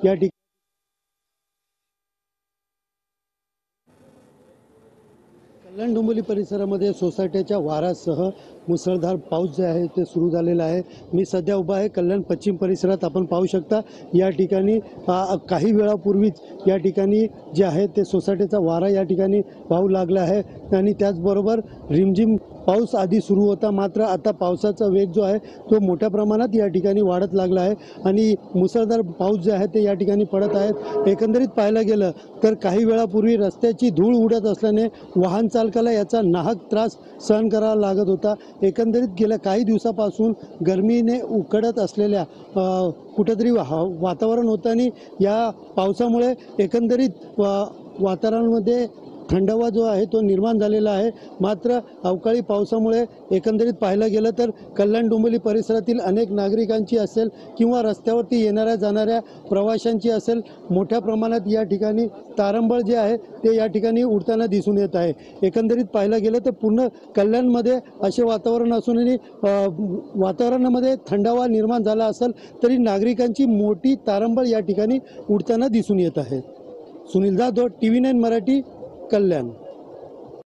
या ठिकाणी कल्याण डोंबिवली परिसरामध्ये सोसायट्याच्या वाऱ्यासह मुसळधार पाऊस जे आहे ते सुरू झालेला आहे। मी सध्या उभा आहे कल्याण पश्चिम परिसरात। आपण पाहू शकता या ठिकाणी काही वेळापूर्वीच या ठिकाणी जे आहे ते सोसायटीचा वारा या ठिकाणी वाहू लागला आहे आणि त्याचबरोबर रिमझिम पाऊस आधी सुरू होता, मात्र आता पावसाचा वेग जो आहे तो मोठ्या प्रमाणात या ठिकाणी वाढत लागला आहे आणि मुसळधार पाऊस जे आहे ते या ठिकाणी पडत आहेत। एकंदरीत पाहायला गेलं तर काही वेळापूर्वी रस्त्याची धूळ उडत असल्याने वाहन चालकाला याचा नाहक त्रास सहन करावा लागत होता। एकंदरीत गेल्या काही दिवसापासून गरमीने उकडत असलेल्या कुठेतरी वातावरण होतं आणि या पावसामुळे एकंदरीत वातावरणामध्ये थंडावा जो आहे तो निर्माण झालेला आहे। मात्र अवकाळी पावसामुळे एकंदरीत पाहायला गेलं तर कल्याण डोंबिवली परिसरातील अनेक नागरिकांची असेल किंवा रस्त्यावरती येणाऱ्या जाणाऱ्या प्रवाशांची असेल, मोठ्या प्रमाणात या ठिकाणी तारंबळ जे आहे ते या ठिकाणी उडताना दिसून येत आहे। एकंदरीत पाहायला गेलं तर पूर्ण कल्याणमध्ये असे वातावरण असूनही वातावरणामध्ये थंडावा निर्माण झाला असेल तरी नागरिकांची मोठी तारंबळ या ठिकाणी उडताना दिसून येत आहे। सुनील जाधव, TV9 मराठी, कल्याण।